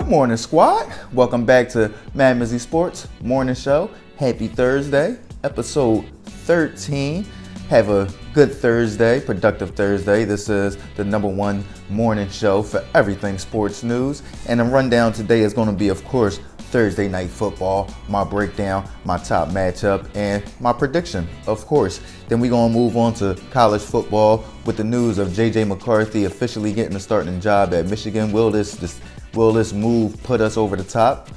Good morning, squad. Welcome back to MadMizzy Sports Morning Show. Happy Thursday, episode 13. Have a good Thursday, productive Thursday. This is the #1 morning show for everything sports news. And the rundown today is going to be, of course, Thursday night football, my breakdown, my top matchup, and my prediction, of course. Then we're going to move on to college football with the news of JJ McCarthy officially getting a starting job at Michigan. Will this move put us over the top?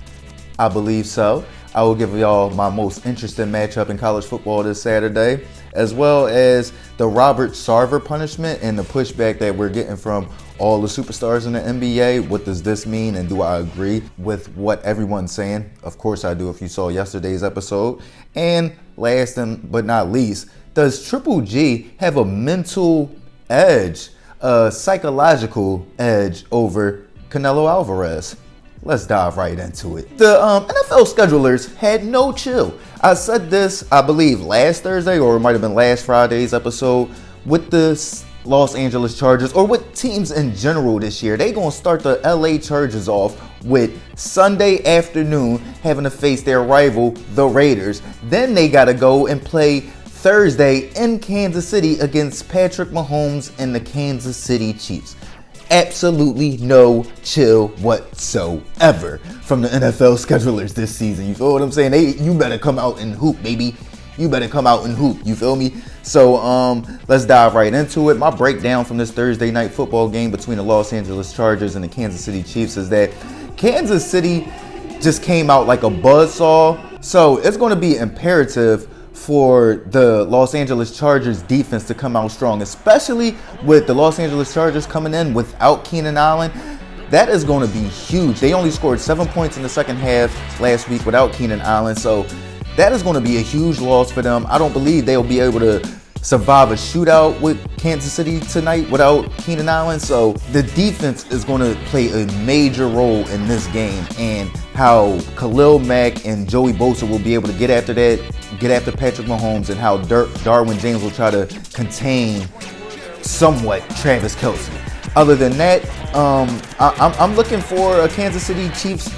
I believe so. I will give y'all my most interesting matchup in college football this Saturday, as well as the Robert Sarver punishment and the pushback that we're getting from all the superstars in the NBA. What does this mean, and do I agree with what everyone's saying? Of course I do if you saw yesterday's episode. And last but not least, does Triple G have a mental edge, a psychological edge over Canelo Alvarez? Let's dive right into it. The NFL schedulers had no chill. I said this, I believe, last Thursday, or it might have been last Friday's episode, with the Los Angeles Chargers, or with teams in general this year. They gonna start the LA Chargers off with Sunday afternoon having to face their rival, the Raiders. Then they gotta go and play Thursday in Kansas City against Patrick Mahomes and the Kansas City Chiefs. Absolutely no chill whatsoever from the NFL schedulers this season. You feel what I'm saying? You better come out and hoop, baby. You better come out and hoop. You feel me? So let's dive right into it. My breakdown from this Thursday night football game between the Los Angeles Chargers and the Kansas City Chiefs is that Kansas City just came out like a buzzsaw. So it's going to be imperative for the Los Angeles Chargers defense to come out strong, especially with the Los Angeles Chargers coming in without Keenan Allen. That is going to be huge. They only scored 7 points in the second half last week without Keenan Allen, so that is going to be a huge loss for them. I don't believe they'll be able to survive a shootout with Kansas City tonight without Keenan Allen. So the defense is going to play a major role in this game, and how Khalil Mack and Joey Bosa will be able to get after Patrick Mahomes, and how Darwin James will try to contain somewhat Travis Kelce. Other than that, I'm looking for a Kansas City Chiefs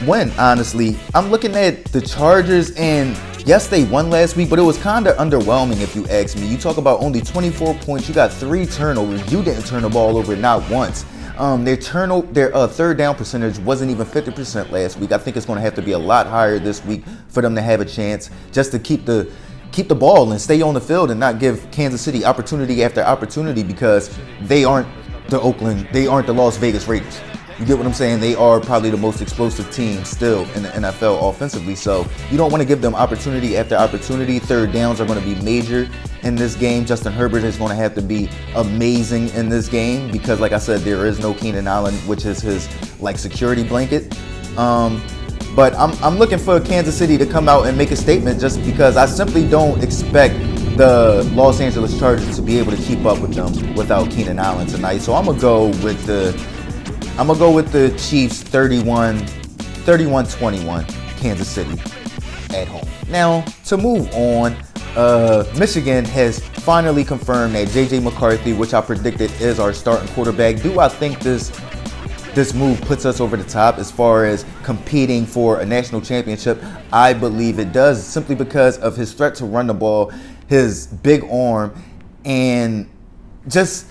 win, honestly. I'm looking at the Chargers, and yes, they won last week, but it was kind of underwhelming if you ask me. You talk about only 24 points. You got 3 turnovers. You didn't turn the ball over not once. Their third down percentage wasn't even 50% last week. I think it's going to have to be a lot higher this week for them to have a chance, just to keep the ball and stay on the field and not give Kansas City opportunity after opportunity, because they aren't the Las Vegas Raiders. You get what I'm saying? They are probably the most explosive team still in the NFL offensively. So you don't want to give them opportunity after opportunity. Third downs are going to be major in this game. Justin Herbert is going to have to be amazing in this game because, like I said, there is no Keenan Allen, which is his security blanket. But I'm looking for Kansas City to come out and make a statement, just because I simply don't expect the Los Angeles Chargers to be able to keep up with them without Keenan Allen tonight. So I'm gonna go with the Chiefs 31-21 Kansas City at home. Now, to move on, Michigan has finally confirmed that JJ McCarthy, which I predicted is our starting quarterback. Do I think this move puts us over the top as far as competing for a national championship? I believe it does, simply because of his threat to run the ball, his big arm, and just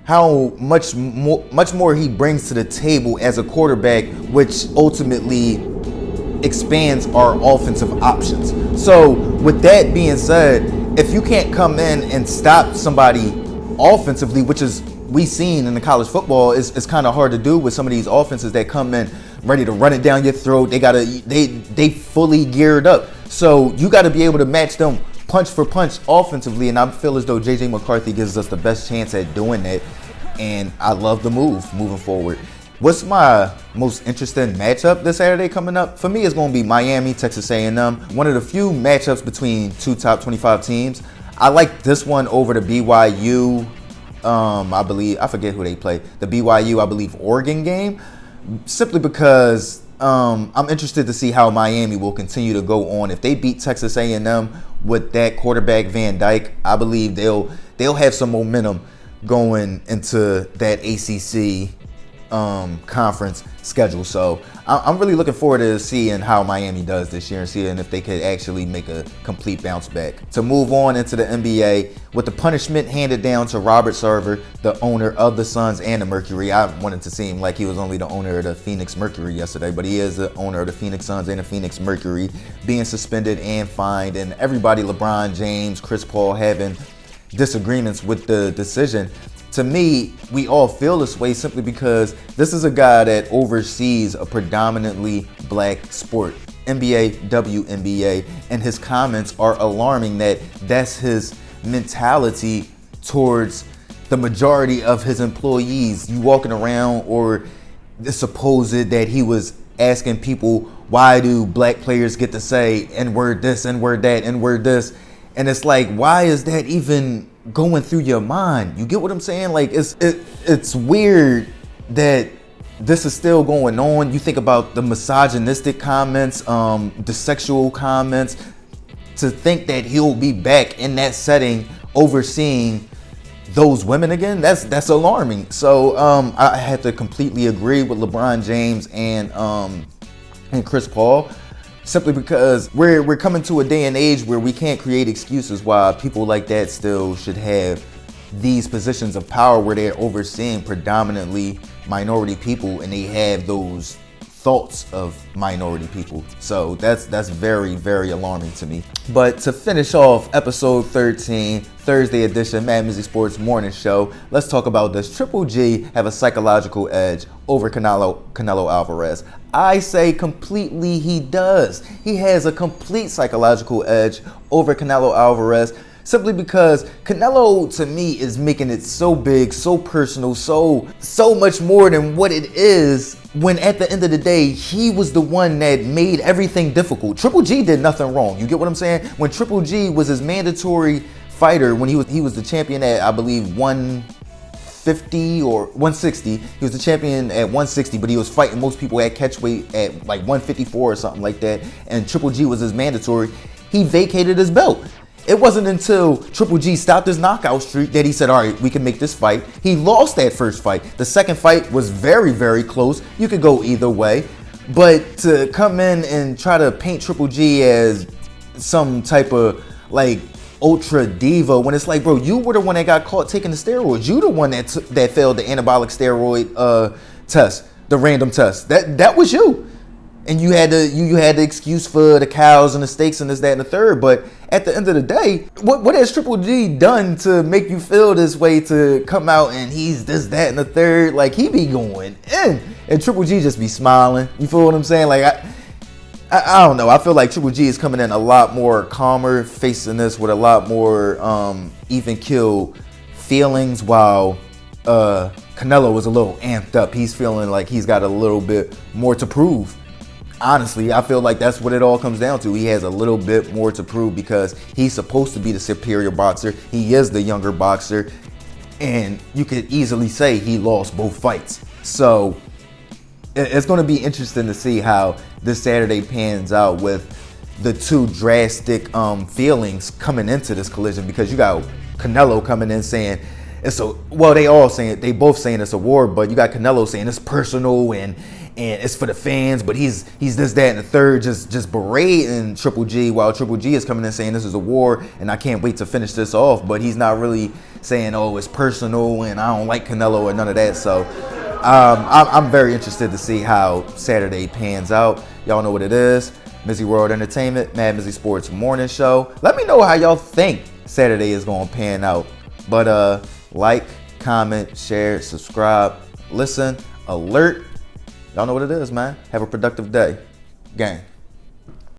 how much more he brings to the table as a quarterback, which ultimately expands our offensive options. So with that being said, if you can't come in and stop somebody offensively, which is we seen in the college football, it's kind of hard to do with some of these offenses that come in ready to run it down your throat. They fully geared up. So you got to be able to match them punch for punch offensively, and I feel as though JJ McCarthy gives us the best chance at doing that, and I love the moving forward. What's my most interesting matchup this Saturday coming up? For me, it's going to be Miami, Texas A&M. One of the few matchups between two top 25 teams. I like this one over the BYU, I forget who they play. The BYU, I believe, Oregon game, simply because I'm interested to see how Miami will continue to go on. If they beat Texas A&M with that quarterback Van Dyke, I believe they'll have some momentum going into that ACC conference schedule. So I'm really looking forward to seeing how Miami does this year and seeing if they could actually make a complete bounce back. To move on into the NBA, with the punishment handed down to Robert Sarver, the owner of the Suns and the Mercury. I wanted to seem like he was only the owner of the Phoenix Mercury yesterday, but he is the owner of the Phoenix Suns and the Phoenix Mercury, being suspended and fined, and everybody, LeBron James, Cris Paul, having disagreements with the decision. To me, we all feel this way simply because this is a guy that oversees a predominantly black sport, NBA, WNBA, and his comments are alarming that that's his mentality towards the majority of his employees. You walking around, or the supposed that he was asking people, why do black players get to say N-word this, N-word that, N-word this? And it's like, why is that even going through your mind? You get what I'm saying? Like, it's weird that this is still going on. You think about the misogynistic comments, the sexual comments, to think that he'll be back in that setting overseeing those women again, that's alarming. So I have to completely agree with LeBron James and Cris Paul, simply because we're coming to a day and age where we can't create excuses why people like that still should have these positions of power where they're overseeing predominantly minority people and they have those thoughts of minority people. So that's very, very alarming to me. But to finish off episode 13, Thursday edition, MadMizzy Sports Morning Show, let's talk about, does Triple G have a psychological edge over Canelo Alvarez? I say completely he does. He has a complete psychological edge over Canelo Alvarez, simply because Canelo, to me, is making it so big, so personal, so much more than what it is, when at the end of the day, he was the one that made everything difficult. Triple G did nothing wrong. You get what I'm saying? When Triple G was his mandatory fighter, when he was the champion at, I believe, 150 or 160. He was the champion at 160, but he was fighting most people at catchweight at like 154 or something like that. And Triple G was his mandatory. He vacated his belt. It wasn't until Triple G stopped his knockout streak that he said, all right, we can make this fight. He lost that first fight. The second fight was very, very close. You could go either way. But to come in and try to paint Triple G as some type of like ultra diva, when it's like, bro, you were the one that got caught taking the steroids. You the one that failed the anabolic steroid test, the random test. That was you. And you had the excuse for the cows and the steaks and this, that, and the third. But at the end of the day, what has Triple G done to make you feel this way, to come out and he's this, that, and the third? Like, he be going in, and Triple G just be smiling. You feel what I'm saying? Like, I don't know. I feel like Triple G is coming in a lot more calmer, facing this with a lot more even keel feelings, while Canelo was a little amped up. He's feeling like he's got a little bit more to prove. Honestly, I feel like that's what it all comes down to. He has a little bit more to prove because he's supposed to be the superior boxer. He is the younger boxer, and you could easily say he lost both fights. So it's going to be interesting to see how this Saturday pans out with the two drastic feelings coming into this collision, because you got Canelo coming in saying they both saying it's a war, but you got Canelo saying it's personal and it's for the fans, but he's this, that, and the third, just berating Triple G, while Triple G is coming in saying this is a war and I can't wait to finish this off. But he's not really saying, oh, it's personal and I don't like Canelo or none of that. So I'm very interested to see how Saturday pans out. Y'all know what it is. MizzyWorld Entertainment, MadMizzy Sports Morning Show. Let me know how y'all think Saturday is going to pan out. But like, comment, share, subscribe, listen, alert. Y'all know what it is, man. Have a productive day. Gang.